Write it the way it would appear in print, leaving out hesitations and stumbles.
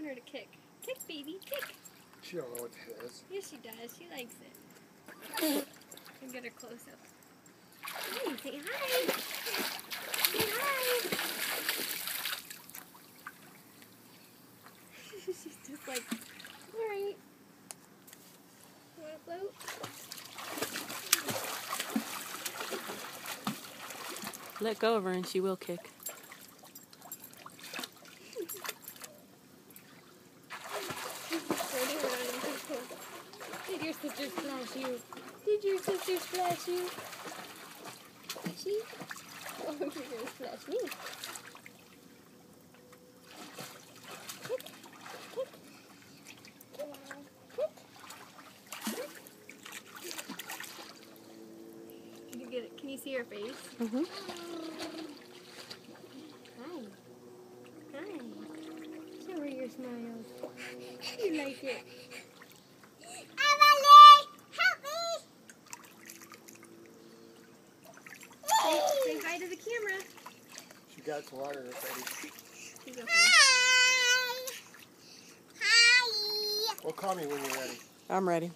want her to kick. Kick, baby, kick. She don't know what that is. Yes, she does. She likes it. And get her close up. Hey, say hi. Say hi. She's just like, all right. Want to float? Let go of her and she will kick. Did your sister splash you? Did your sister splash you? Did she? Oh, you're gonna splash me. Kick, kick, kick. Can you get it? Can you see her face? Mm-hmm. Hi. Hi. Show her your smiles. You like it. Say hi to the camera. She got some water in her face. Hi. Hi. Well, call me when you're ready. I'm ready.